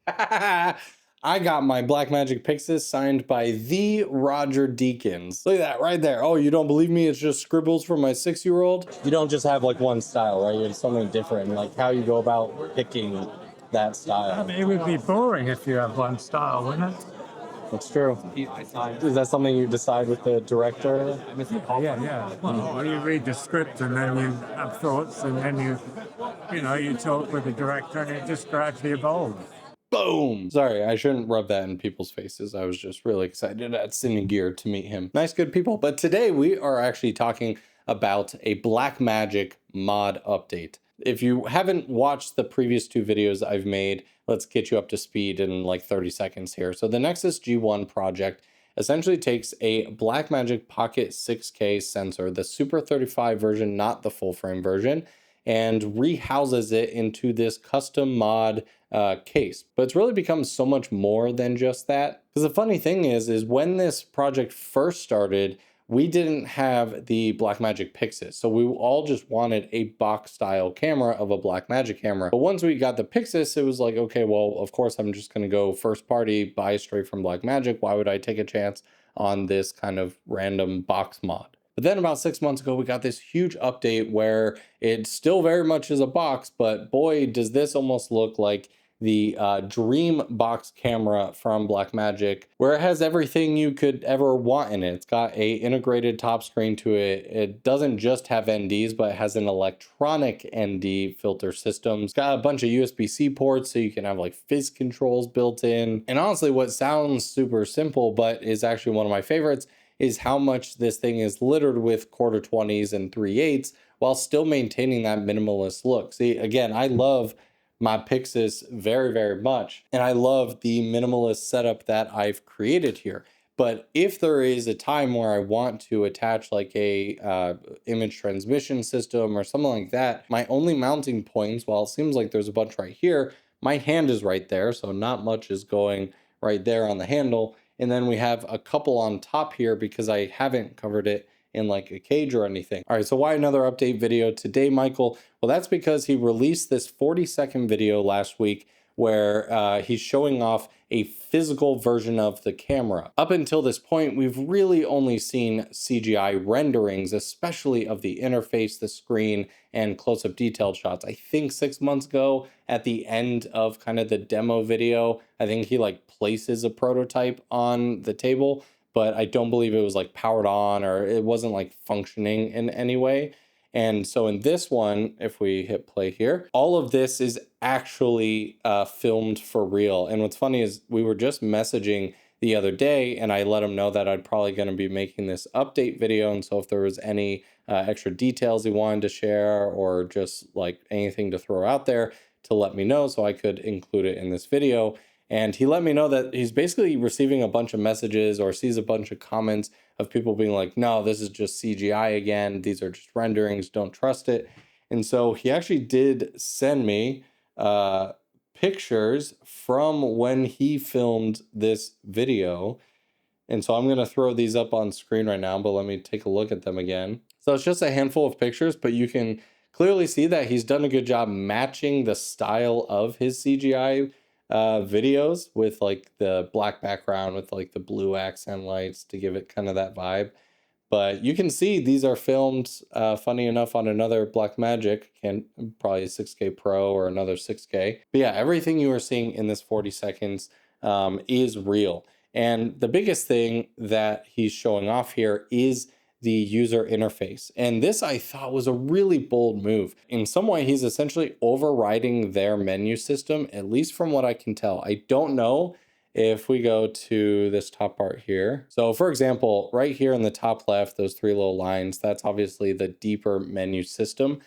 I got my Blackmagic PYXIS signed by the Roger Deakins. Look at that right there. Oh, you don't believe me? It's just scribbles from my 6-year-old? You don't just have like one style, right? It's something different. Like how you go about picking that style. I mean, it would be boring if you have one style, wouldn't it? That's true. Is that something you decide with the director? Yeah. Well, you read the script and then you have thoughts and then you talk with the director and it just gradually evolves. Boom! Sorry, I shouldn't rub that in people's faces. I was just really excited at Cine Gear to meet him. Nice, good people. But today we are actually talking about a Blackmagic mod update. If you haven't watched the previous 2 videos I've made, let's get you up to speed in like 30 seconds here. So the Nexus G1 project essentially takes a Blackmagic Pocket 6K sensor, the Super 35 version, not the full frame version, and rehouses it into this custom mod case. But it's really become so much more than just that. Because the funny thing is when this project first started, we didn't have the Blackmagic PYXIS. So we all just wanted a box style camera of a Blackmagic camera. But once we got the PYXIS, it was like, okay, well, of course, I'm just gonna go first party, buy straight from Blackmagic. Why would I take a chance on this kind of random box mod? But then about 6 months ago, we got this huge update where it still very much is a box, but boy, does this almost look like the Dream box camera from Blackmagic, where it has everything you could ever want in it. It's got a integrated top screen to it. It doesn't just have NDs, but it has an electronic ND filter system. It's got a bunch of USB-C ports, so you can have like fizz controls built in. And honestly, what sounds super simple, but is actually one of my favorites, is how much this thing is littered with 1/4-20s and 3/8 while still maintaining that minimalist look. See, again, I love my PYXIS very, very much, and I love the minimalist setup that I've created here. But if there is a time where I want to attach like a image transmission system or something like that, my only mounting points, while it seems like there's a bunch right here, my hand is right there, so not much is going right there on the handle. And then we have a couple on top here because I haven't covered it in like a cage or anything. All right, so why another update video today, Michael? Well, that's because he released this 40-second video last week where he's showing off a physical version of the camera. Up until this point, we've really only seen CGI renderings, especially of the interface, the screen, and close-up detailed shots. I think 6 months ago, at the end of kind of the demo video, I think he like places a prototype on the table, but I don't believe it was like powered on or it wasn't like functioning in any way. And so in this one, if we hit play here, all of this is actually filmed for real. And what's funny is we were just messaging the other day and I let him know that I'd probably going to be making this update video. And so if there was any extra details he wanted to share or just like anything to throw out there, to let me know so I could include it in this video. And he let me know that he's basically receiving a bunch of messages or sees a bunch of comments of people being like, no, this is just CGI again. These are just renderings. Don't trust it. And so he actually did send me pictures from when he filmed this video. And so I'm going to throw these up on screen right now, but let me take a look at them again. So it's just a handful of pictures, but you can clearly see that he's done a good job matching the style of his CGI videos with like the black background with like the blue accent lights to give it kind of that vibe. But you can see these are filmed, funny enough, on another Blackmagic, probably a 6K Pro or another 6K. But yeah, everything you are seeing in this 40 seconds is real. And the biggest thing that he's showing off here is the user interface. And this I thought was a really bold move. In some way, he's essentially overriding their menu system, at least from what I can tell. I don't know if we go to this top part here. So for example, right here in the top left, those 3 little lines, that's obviously the deeper menu system.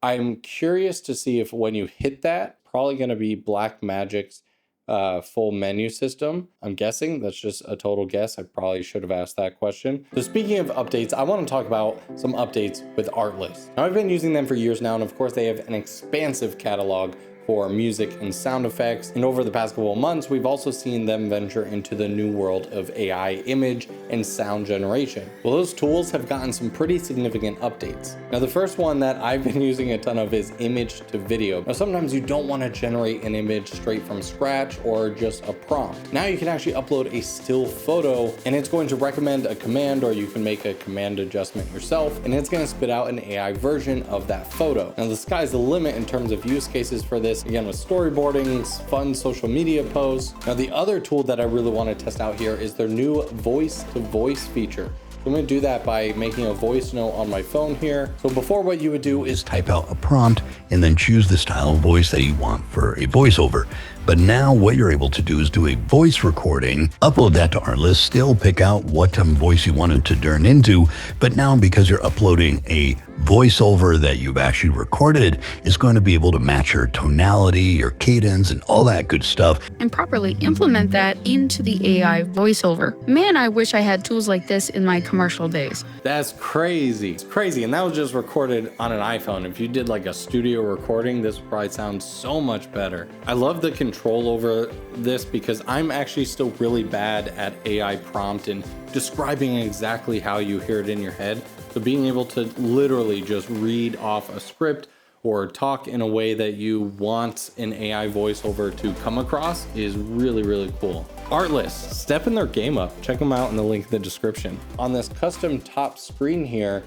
I'm curious to see if when you hit that, probably going to be Blackmagic's full menu system. I'm guessing. That's just a total guess. I probably should have asked that question. So speaking of updates, I want to talk about some updates with Artlist. Now, I've been using them for years now, and of course they have an expansive catalog for music and sound effects. And over the past couple of months, we've also seen them venture into the new world of AI image and sound generation. Well, those tools have gotten some pretty significant updates. Now, the first one that I've been using a ton of is image to video. Now, sometimes you don't want to generate an image straight from scratch or just a prompt. Now you can actually upload a still photo and it's going to recommend a command, or you can make a command adjustment yourself, and it's going to spit out an AI version of that photo. Now, the sky's the limit in terms of use cases for this, again, with storyboarding, fun social media posts. Now, the other tool that I really want to test out here is their new voice to voice feature. I'm going to do that by making a voice note on my phone here. So before, what you would do is type out a prompt and then choose the style of voice that you want for a voiceover. But now what you're able to do is do a voice recording, upload that to Artlist, still pick out what voice you wanted to turn into. But now, because you're uploading a voiceover that you've actually recorded, it's going to be able to match your tonality, your cadence, and all that good stuff, and properly implement that into the AI voiceover. Man, I wish I had tools like this in my commercial days. That's crazy. It's crazy. And that was just recorded on an iPhone. If you did like a studio recording, this would probably sound so much better. I love the control over this because I'm actually still really bad at AI prompt and describing exactly how you hear it in your head. So being able to literally just read off a script or talk in a way that you want an AI voiceover to come across is really, really cool. Artlist, stepping their game up. Check them out in the link in the description. On this custom top screen here,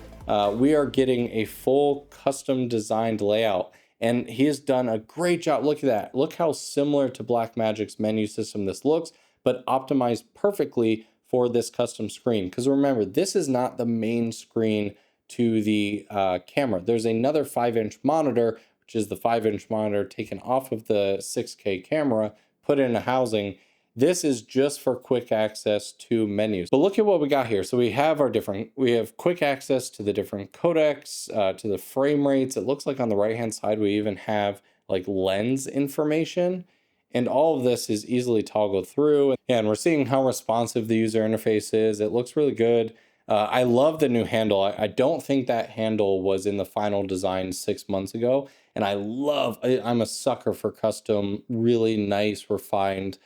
we are getting a full custom designed layout. And he has done a great job. Look at that. Look how similar to Blackmagic's menu system this looks, but optimized perfectly for this custom screen. Because remember, this is not the main screen to the camera. There's another 5-inch monitor, which is the 5-inch monitor taken off of the 6K camera, put in a housing. This is just for quick access to menus. But look at what we got here. So we have we have quick access to the different codecs, to the frame rates. It looks like on the right-hand side, we even have like lens information. And all of this is easily toggled through. And we're seeing how responsive the user interface is. It looks really good. I love the new handle. I don't think that handle was in the final design 6 months ago. And I'm a sucker for custom, really nice, refined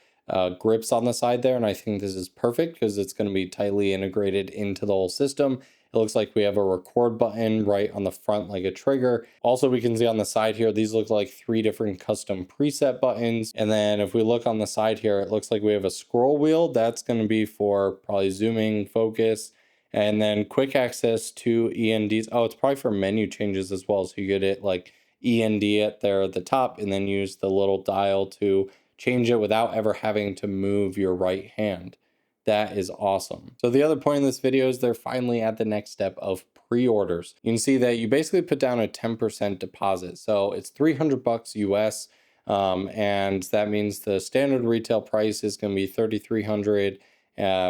grips on the side there. And I think this is perfect because it's going to be tightly integrated into the whole system. It looks like we have a record button right on the front, like a trigger. Also, we can see on the side here, these look like 3 different custom preset buttons. And then if we look on the side here, it looks like we have a scroll wheel. That's going to be for probably zooming, focus, and then quick access to ENDs. Oh, it's probably for menu changes as well. So you get it like END at the top, and then use the little dial to change it without ever having to move your right hand. That is awesome. So the other point in this video is they're finally at the next step of pre-orders. You can see that you basically put down a 10% deposit. So it's $300 US. And that means the standard retail price is going to be $3,300,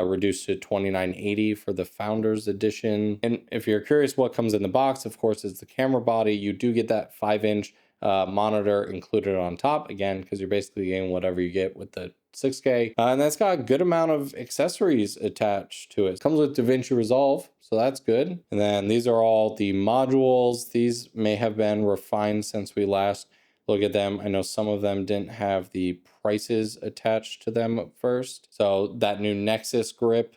reduced to $2,980 for the Founders Edition. And if you're curious what comes in the box, of course, it's the camera body. You do get that 5-inch monitor included on top, again, because you're basically getting whatever you get with the 6K. And that's got a good amount of accessories attached to it. It comes with DaVinci Resolve, so that's good. And then these are all the modules. These may have been refined since we last looked at them. I know some of them didn't have the prices attached to them at first. So that new Nexus grip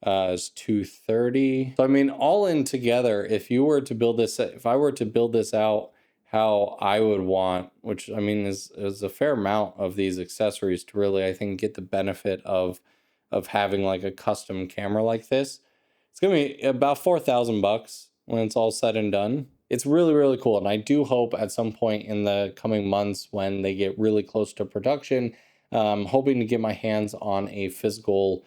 is $230. So I mean, all in together, if I were to build this out how I would want, which I mean is a fair amount of these accessories to really, I think, get the benefit of having like a custom camera like this. It's gonna be about $4,000 when it's all said and done. It's really, really cool. And I do hope at some point in the coming months when they get really close to production, hoping to get my hands on a physical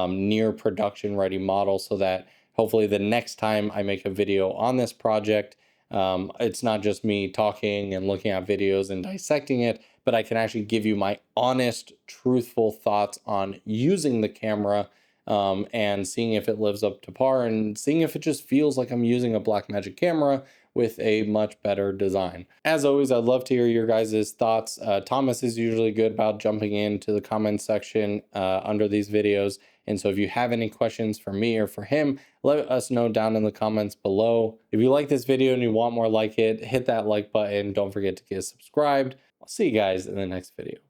near production ready model so that hopefully the next time I make a video on this project, it's not just me talking and looking at videos and dissecting it, but I can actually give you my honest, truthful thoughts on using the camera and seeing if it lives up to par and seeing if it just feels like I'm using a Blackmagic camera with a much better design. As always, I'd love to hear your guys' thoughts. Thomas is usually good about jumping into the comment section under these videos. And so if you have any questions for me or for him, let us know down in the comments below. If you like this video and you want more like it, hit that like button. Don't forget to get subscribed. I'll see you guys in the next video.